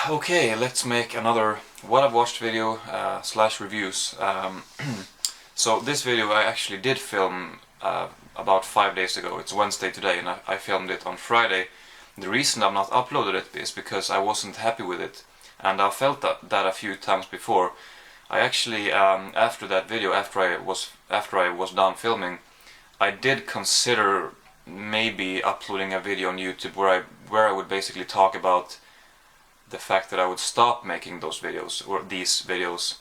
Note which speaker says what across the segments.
Speaker 1: Okay, let's make another what I've watched video slash reviews. So this video I actually did film about 5 days ago. It's Wednesday today, and I filmed it on Friday. The reason I've not uploaded it is because I wasn't happy with it, and I've felt that a few times before. I actually after that video, after I was done filming, I did consider maybe uploading a video on YouTube where I would basically talk about the fact that I would stop making those videos, or these videos.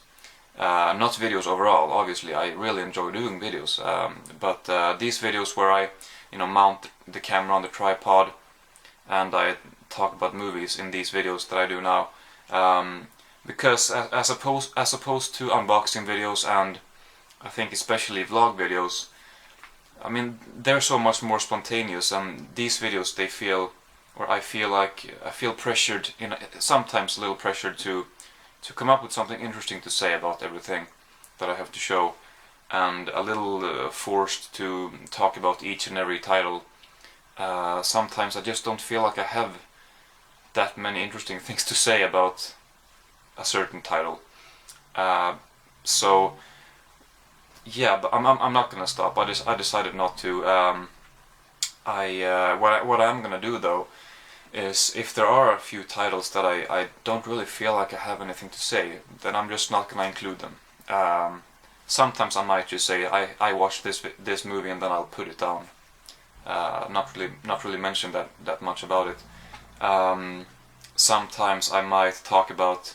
Speaker 1: Not videos overall, obviously, I really enjoy doing videos, but these videos where I mount the camera on the tripod and I talk about movies in these videos that I do now, because as opposed to unboxing videos, and I think especially vlog videos, I mean, they're so much more spontaneous, and these videos, they feel, or I feel pressured, sometimes a little pressured to come up with something interesting to say about everything that I have to show, and a little forced to talk about each and every title. Sometimes I just don't feel like I have that many interesting things to say about a certain title. So yeah, but I'm not gonna stop. I decided not to. What I'm gonna do though is, if there are a few titles that I don't really feel like I have anything to say, then I'm just not gonna include them. Sometimes I might just say I watched this movie and then I'll put it down. Not really mention that much about it. Sometimes I might talk about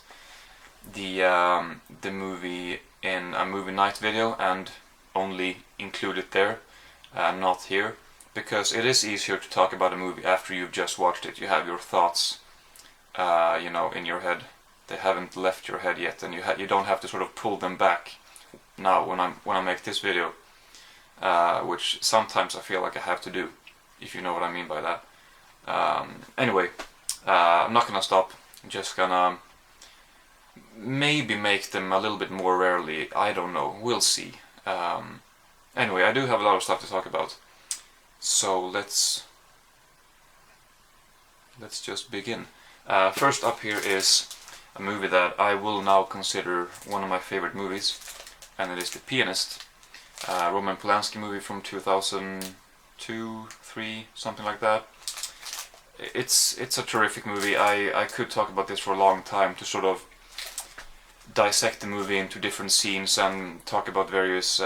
Speaker 1: the movie in a movie night video and only include it there, not here, because it is easier to talk about a movie after you've just watched it. You have your thoughts, in your head. They haven't left your head yet, and you don't have to sort of pull them back now when I make this video, which sometimes I feel like I have to do, if you know what I mean by that. Anyway, I'm not gonna stop. I'm just gonna maybe make them a little bit more rarely. I don't know. We'll see. Anyway, I do have a lot of stuff to talk about. So let's just begin. First up here is a movie that I will now consider one of my favorite movies, and it is The Pianist, Roman Polanski movie from 2002, 3, something like that. It's a terrific movie. I could talk about this for a long time, to sort of dissect the movie into different scenes and talk about various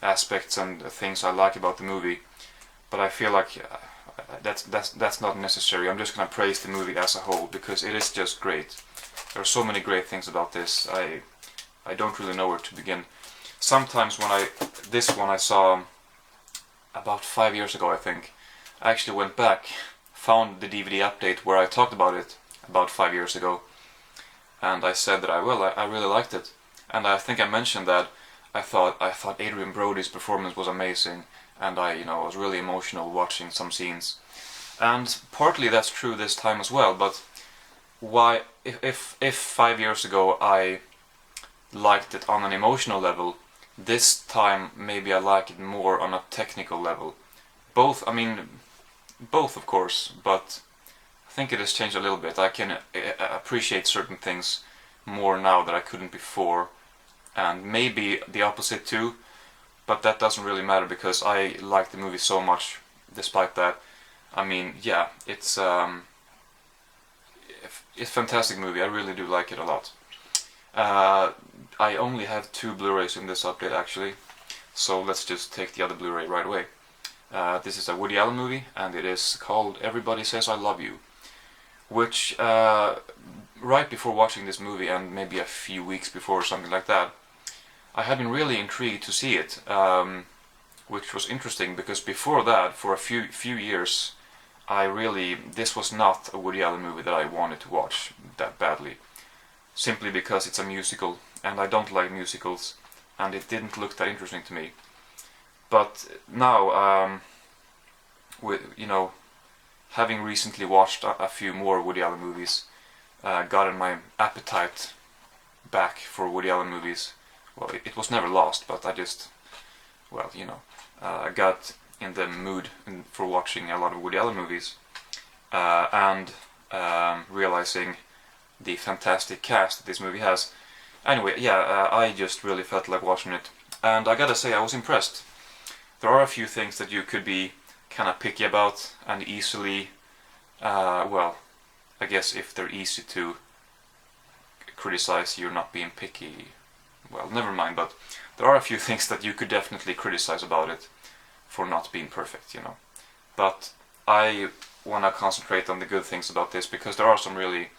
Speaker 1: aspects and things I like about the movie. But I feel like that's not necessary. I'm just gonna praise the movie as a whole, because it is just great. There are so many great things about this. I don't really know where to begin. Sometimes this one I saw about 5 years ago, I think. I actually went back, found the DVD update where I talked about it about 5 years ago, and I said that I really liked it. And I think I mentioned that I thought Adrien Brody's performance was amazing, and I was really emotional watching some scenes. And partly that's true this time as well, but why, if 5 years ago I liked it on an emotional level, this time maybe I like it more on a technical level. Both of course, but I think it has changed a little bit. I can appreciate certain things more now that I couldn't before, and maybe the opposite too, but that doesn't really matter because I like the movie so much despite that. I mean, yeah, it's a fantastic movie. I really do like it a lot. I only have 2 Blu-rays in this update actually, so let's just take the other Blu-ray right away. This is a Woody Allen movie, and it is called Everybody Says I Love You, which right before watching this movie, and maybe a few weeks before or something like that, I had been really intrigued to see it, which was interesting because before that, for a few years, this was not a Woody Allen movie that I wanted to watch that badly, simply because it's a musical, and I don't like musicals, and it didn't look that interesting to me. But now, with having recently watched a few more Woody Allen movies, gotten my appetite back for Woody Allen movies. Well, it was never lost, but I just, got in the mood for watching a lot of Woody Allen movies, and realizing the fantastic cast that this movie has. Anyway, yeah, I just really felt like watching it, and I gotta say I was impressed. There are a few things that you could be kind of picky about and easily, well, I guess if they're easy to criticize, you're not being picky. Well, never mind, but there are a few things that you could definitely criticize about it for not being perfect, you know. But I want to concentrate on the good things about this because there are some really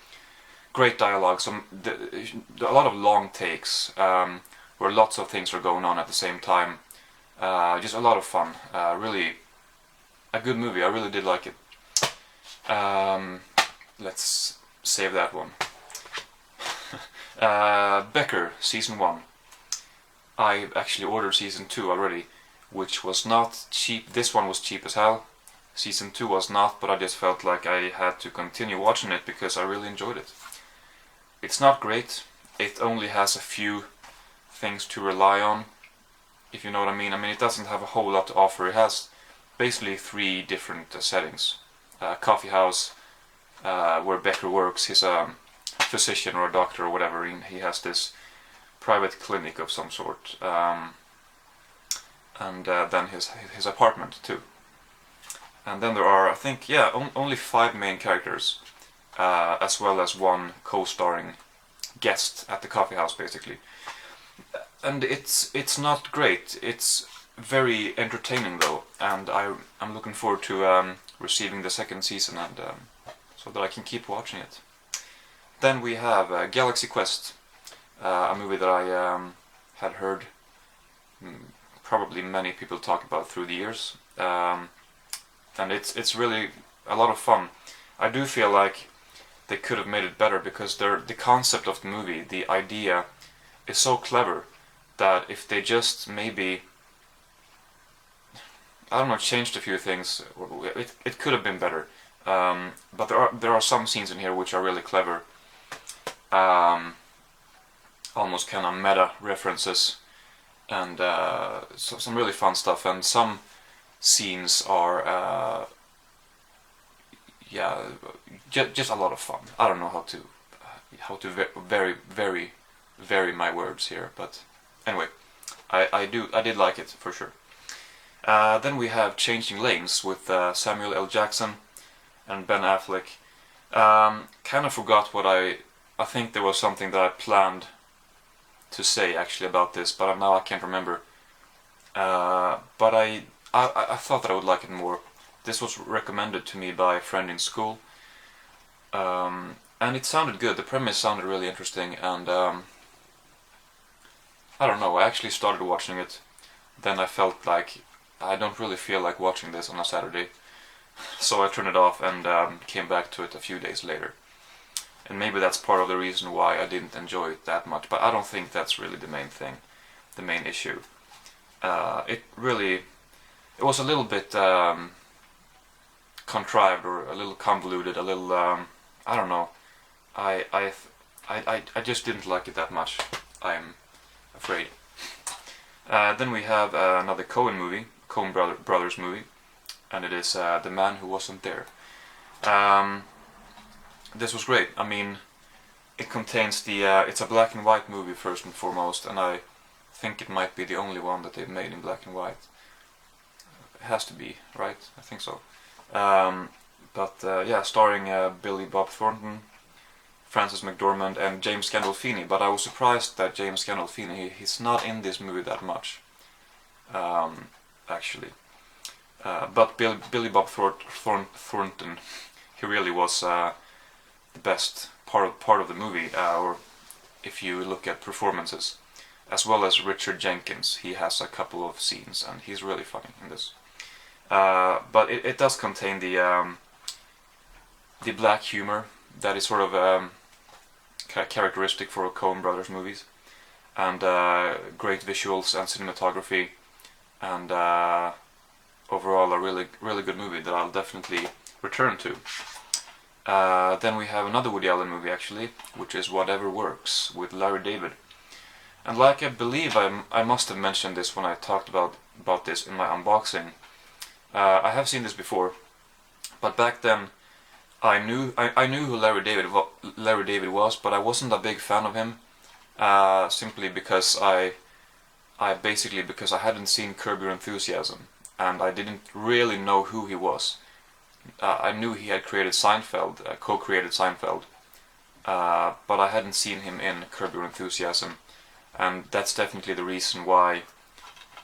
Speaker 1: great dialogue, a lot of long takes where lots of things are going on at the same time. Just a lot of fun. Really a good movie. I really did like it. Let's save that one. Becker, Season 1. I actually ordered Season 2 already, which was not cheap. This one was cheap as hell. Season 2 was not, but I just felt like I had to continue watching it because I really enjoyed it. It's not great. It only has a few things to rely on, if you know what I mean. I mean, it doesn't have a whole lot to offer. It has basically 3 different settings. Coffee house, where Becker works. He's a physician or a doctor or whatever. He has this private clinic of some sort. And then his apartment too. And then there are, I think, yeah, only 5 main characters, as well as 1 co-starring guest at the coffee house, basically. And it's not great. It's very entertaining though, and I'm looking forward to receiving the 2nd season, and so that I can keep watching it. Then we have Galaxy Quest, a movie that I had heard probably many people talk about through the years, and it's really a lot of fun. I do feel like they could have made it better because the concept of the movie, the idea, is so clever that if they just maybe, I don't know, changed a few things, it could have been better. But there are some scenes in here which are really clever, almost kind of meta references, and some really fun stuff. And some scenes are, yeah, just a lot of fun. I don't know how to vary my words here, but anyway, I did like it for sure. Then we have Changing Lanes with Samuel L. Jackson and Ben Affleck. Kind of forgot what I think there was something that I planned to say actually about this, but now I can't remember. But I thought that I would like it more. This was recommended to me by a friend in school, and it sounded good. The premise sounded really interesting, and I don't know, I actually started watching it, then I felt like I don't really feel like watching this on a Saturday, so I turned it off and came back to it a few days later. And maybe that's part of the reason why I didn't enjoy it that much, but I don't think that's really the main thing, the main issue. It was a little bit contrived, or a little convoluted, a little, I don't know, I just didn't like it that much, I'm afraid. Then we have another Coen movie, Coen Brothers movie, and it is The Man Who Wasn't There. This was great. I mean, it contains it's a black and white movie first and foremost, and I think it might be the only one that they've made in black and white. It has to be, right? I think so. Yeah, starring Billy Bob Thornton, Frances McDormand, and James Gandolfini. But I was surprised that James Gandolfini, he's not in this movie that much, actually. But Billy Bob Thornton, he really was the best part of the movie, or if you look at performances, as well as Richard Jenkins. He has a couple of scenes, and he's really funny in this. But it does contain the black humor that is sort of characteristic for Coen Brothers movies, and great visuals and cinematography, and overall a really good movie that I'll definitely return to. Then we have another Woody Allen movie actually, which is Whatever Works with Larry David. And like I believe I must have mentioned this when I talked about this in my unboxing. I have seen this before, but back then I knew who Larry David was, but I wasn't a big fan of him. Simply because because I hadn't seen Curb Your Enthusiasm, and I didn't really know who he was. I knew he had created Seinfeld, co-created Seinfeld, but I hadn't seen him in Curb Your Enthusiasm, and that's definitely the reason why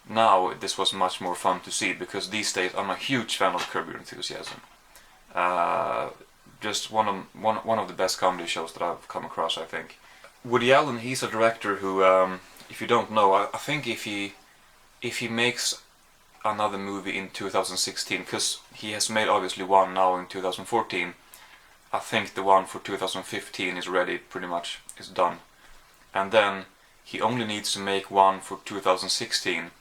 Speaker 1: now this was much more fun to see, because these days I'm a huge fan of Curb Your Enthusiasm. Just one of the best comedy shows that I've come across, I think. Woody Allen, he's a director who, if you don't know, I think if he makes another movie in 2016, because he has made obviously one now in 2014, I think the one for 2015 is ready, pretty much, is done. And then he only needs to make one for 2016,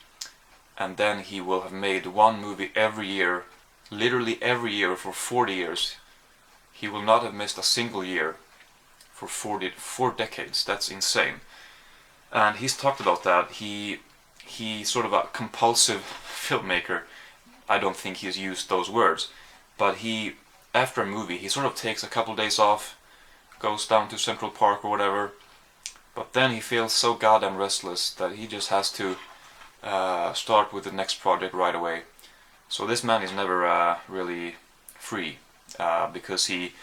Speaker 1: and then he will have made one movie every year, literally every year for 40 years. He will not have missed a single year for 4 decades. That's insane. And he's talked about that. He's sort of a compulsive filmmaker. I don't think he's used those words, but after a movie, he sort of takes a couple days off, goes down to Central Park or whatever, but then he feels so goddamn restless that he just has to start with the next project right away. So this man is never really free, because he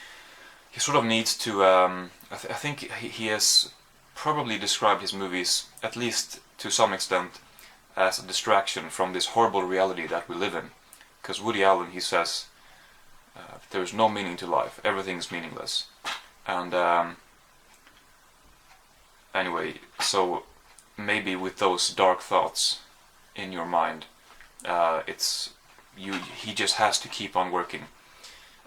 Speaker 1: sort of needs to. I think he has probably described his movies, at least to some extent, as a distraction from this horrible reality that we live in. Because Woody Allen, he says, there is no meaning to life. Everything is meaningless. And anyway, so maybe with those dark thoughts in your mind, he just has to keep on working.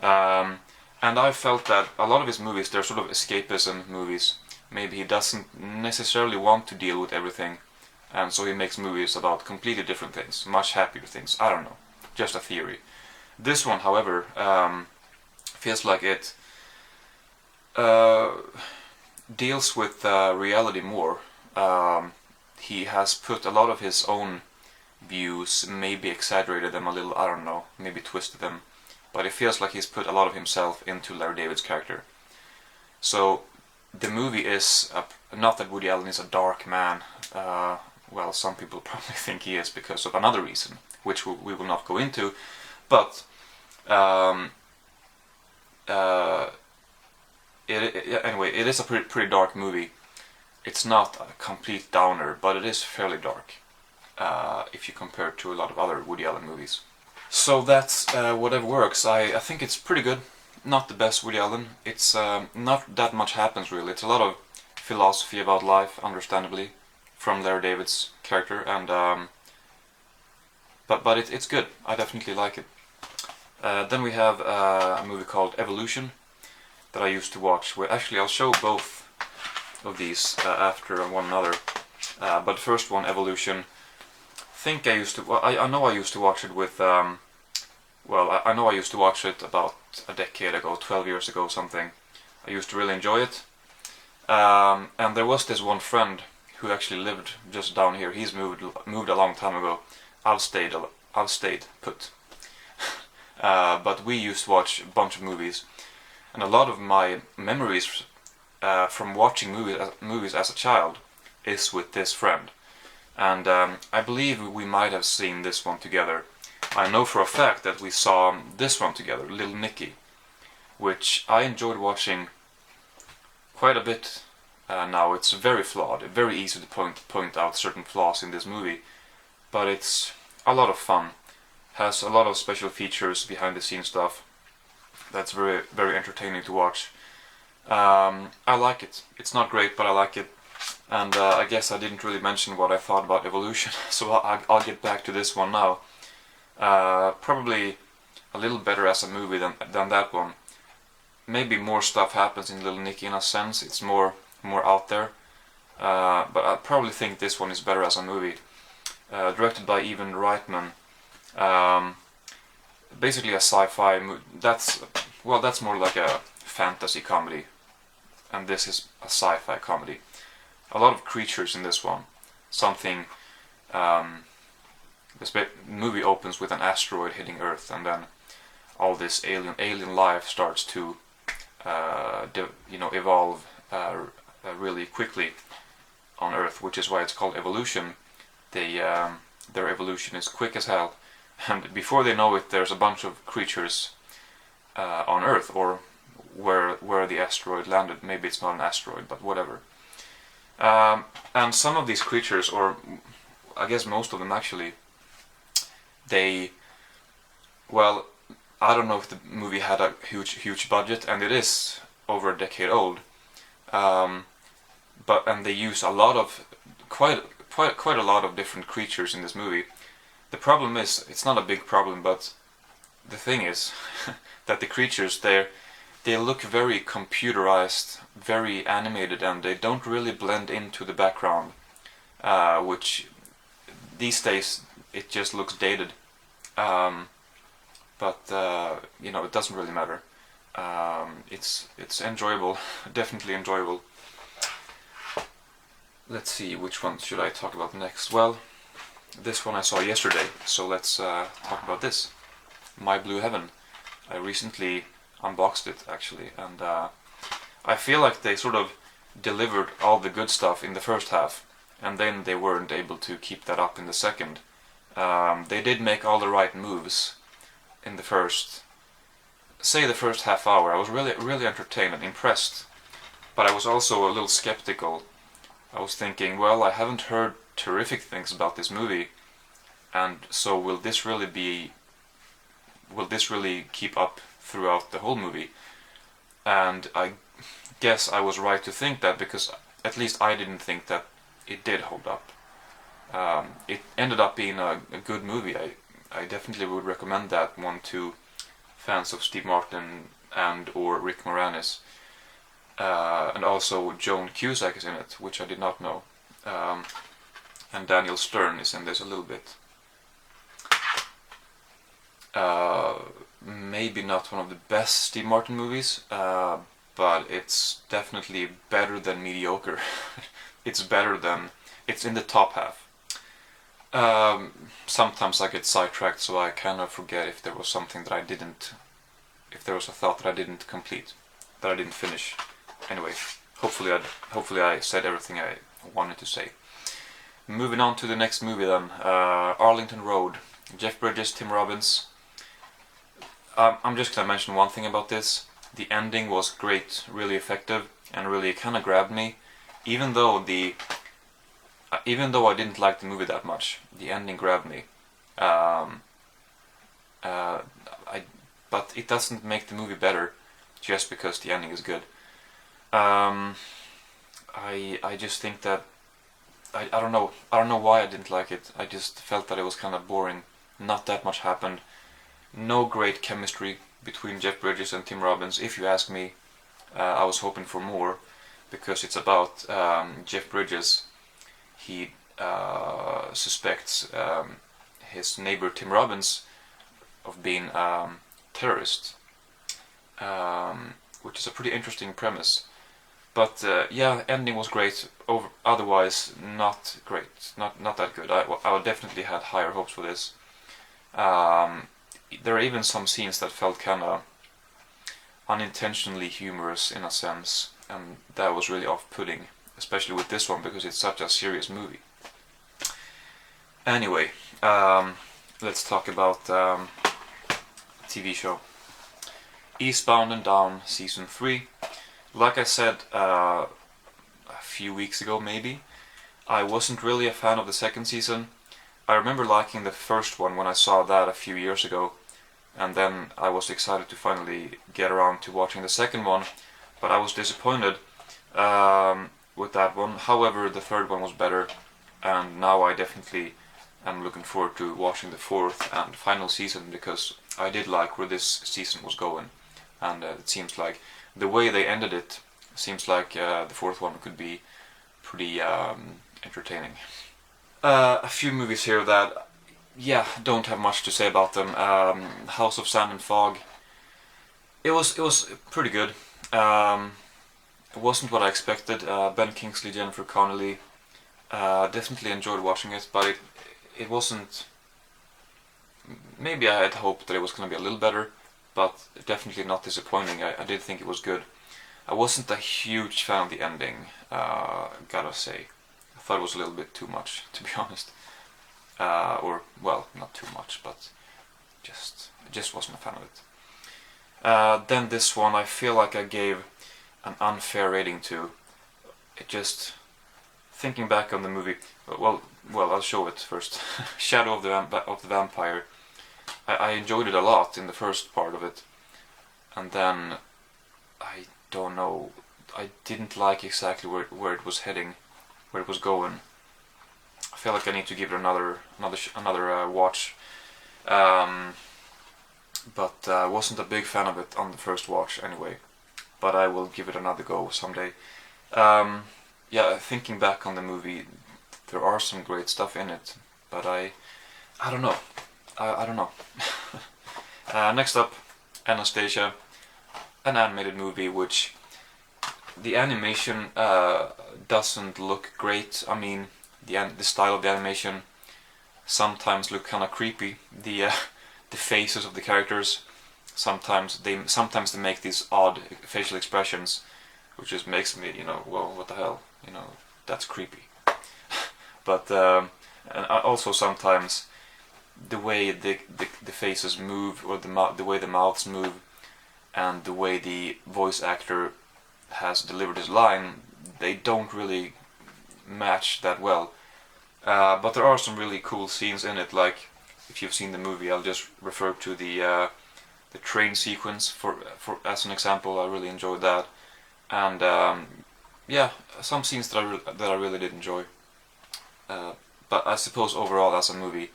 Speaker 1: And I felt that a lot of his movies, they're sort of escapism movies. Maybe he doesn't necessarily want to deal with everything, and so he makes movies about completely different things, much happier things. I don't know, just a theory. This one, however, feels like it deals with reality more. He has put a lot of his own views, maybe exaggerated them a little, I don't know, maybe twisted them, but it feels like he's put a lot of himself into Larry David's character. So the movie is, not that Woody Allen is a dark man, well, some people probably think he is because of another reason, which we will not go into, but anyway, it is a pretty dark movie. It's not a complete downer, but it is fairly dark, if you compare it to a lot of other Woody Allen movies. So that's whatever works. I think it's pretty good. Not the best Woody Allen. It's not that much happens really. It's a lot of philosophy about life, understandably, from Larry David's character, and but it's good. I definitely like it. Then we have a movie called Evolution that I used to watch. Actually, I'll show both of these after one another. But first one, Evolution. I know I used to watch it with. I know I used to watch it about a decade ago, 12 years ago, something. I used to really enjoy it. And there was this one friend who actually lived just down here. He's moved a long time ago. I've stayed put. But we used to watch a bunch of movies, and a lot of my memories from watching movies as a child is with this friend. And I believe we might have seen this one together. I know for a fact that we saw this one together, Little Nicky, which I enjoyed watching quite a bit now. It's very flawed, very easy to point out certain flaws in this movie, but it's a lot of fun. Has a lot of special features, behind the scenes stuff that's very, very entertaining to watch. I like it. It's not great, but I like it. And I guess I didn't really mention what I thought about Evolution, so I'll get back to this one now. Probably a little better as a movie than that one. Maybe more stuff happens in Little Nicky in a sense. It's more out there. But I probably think this one is better as a movie. Directed by Ivan Reitman. Basically a sci-fi movie. That's more like a fantasy comedy, and this is a sci-fi comedy. A lot of creatures in this one. This movie opens with an asteroid hitting Earth, and then all this alien life starts to evolve really quickly on Earth, which is why it's called evolution. Their evolution is quick as hell, and before they know it, there's a bunch of creatures on Earth, or where the asteroid landed. Maybe it's not an asteroid, but whatever. And some of these creatures, or I guess most of them actually, well, I don't know if the movie had a huge budget, and it is over a decade old. And they use a lot of quite a lot of different creatures in this movie. The problem is, it's not a big problem, but the thing is that the creatures they look very computerized, very animated, and they don't really blend into the background, which these days it just looks dated. But it doesn't really matter. It's enjoyable, definitely enjoyable. Let's see, which one should I talk about next? Well, this one I saw yesterday, so let's talk about this. My Blue Heaven. I recently unboxed it, actually, and I feel like they sort of delivered all the good stuff in the first half, and then they weren't able to keep that up in the second. They did make all the right moves in the first half hour. I was really entertained and impressed, but I was also a little skeptical. I was thinking, well, I haven't heard terrific things about this movie, and so will this really keep up throughout the whole movie? And I guess I was right to think that, because at least I didn't think that it did hold up. It ended up being a good movie. I definitely would recommend that one to fans of Steve Martin and or Rick Moranis. And also Joan Cusack is in it, which I did not know. And Daniel Stern is in this a little bit. Maybe not one of the best Steve Martin movies, but it's definitely better than mediocre. It's in the top half. Sometimes I get sidetracked, so I kind of forget if there was something that if there was a thought that I didn't complete, that I didn't finish. Anyway, hopefully I said everything I wanted to say. Moving on to the next movie then, Arlington Road. Jeff Bridges, Tim Robbins. I'm just gonna mention one thing about this. The ending was great, really effective, and really kind of grabbed me. Even though I didn't like the movie that much, the ending grabbed me. But it doesn't make the movie better just because the ending is good. I just think that I don't know why I didn't like it. I just felt that it was kind of boring. Not that much happened. No great chemistry between Jeff Bridges and Tim Robbins, if you ask me. I was hoping for more, because it's about Jeff Bridges. He suspects his neighbor Tim Robbins of being terrorist, which is a pretty interesting premise. But yeah, ending was great. Otherwise, not great. Not that good. I definitely had higher hopes for this. There are even some scenes that felt kind of unintentionally humorous in a sense, and that was really off-putting, especially with this one, because it's such a serious movie. Anyway, let's talk about TV show. Eastbound and Down Season 3. Like I said a few weeks ago maybe, I wasn't really a fan of the second season. I remember liking the first one when I saw that a few years ago, and then I was excited to finally get around to watching the second one, but I was disappointed with that one. However, the third one was better, and now I definitely am looking forward to watching the fourth and final season, because I did like where this season was going, and it seems like the way they ended it seems like the fourth one could be pretty entertaining. A few movies here that, yeah, don't have much to say about them. House of Sand and Fog. It was pretty good. It wasn't what I expected. Ben Kingsley, Jennifer Connelly. Definitely enjoyed watching it, but it wasn't. Maybe I had hoped that it was going to be a little better, but definitely not disappointing. I did think it was good. I wasn't a huge fan of the ending, gotta say. I thought it was a little bit too much, to be honest. Or, well, not too much, but I just wasn't a fan of it. Then this one, I feel like I gave an unfair rating to. It just, thinking back on the movie, well, I'll show it first. Shadow of the Vampire. I enjoyed it a lot in the first part of it, and then I don't know. I didn't like exactly where it was heading, where it was going. I feel like I need to give it another watch. But I wasn't a big fan of it on the first watch anyway. But I will give it another go someday. Yeah, thinking back on the movie, there are some great stuff in it, but I don't know. I don't know. Next up, Anastasia, an animated movie which the animation doesn't look great. I mean, the style of the animation sometimes look kind of creepy. The faces of the characters, sometimes they make these odd facial expressions, which just makes me, well, what the hell, that's creepy. But and also sometimes the way the faces move, or the way the mouths move, and the way the voice actor has delivered his line, they don't really match that well. But there are some really cool scenes in it. Like, if you've seen the movie, I'll just refer to the train sequence for as an example. I really enjoyed that, and yeah, some scenes that I really did enjoy. But I suppose overall, as a movie,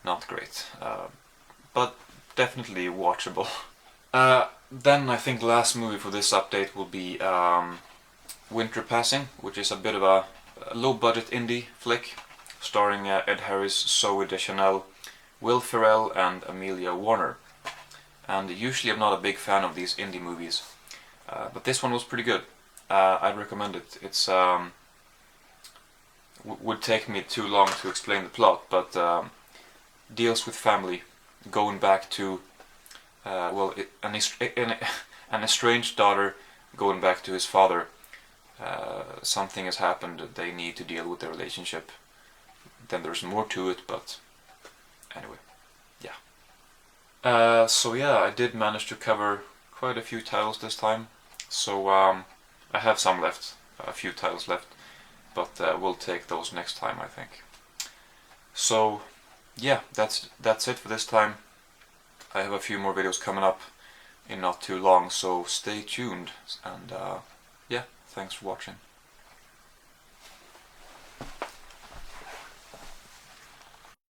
Speaker 1: not great, but definitely watchable. Then I think the last movie for this update will be Winter Passing, which is a bit of a low-budget indie flick, starring Ed Harris, Zooey Deschanel, Will Ferrell, and Amelia Warner. And usually I'm not a big fan of these indie movies, but this one was pretty good. I'd recommend it. It's would take me too long to explain the plot, but deals with family going back to an estranged daughter going back to his father. Something has happened. They need to deal with their relationship. Then there's more to it, but anyway, yeah. So yeah, I did manage to cover quite a few titles this time. So I have some left, a few titles left, but we'll take those next time, I think. So yeah, that's it for this time. I have a few more videos coming up in not too long, so stay tuned, and yeah, thanks for watching.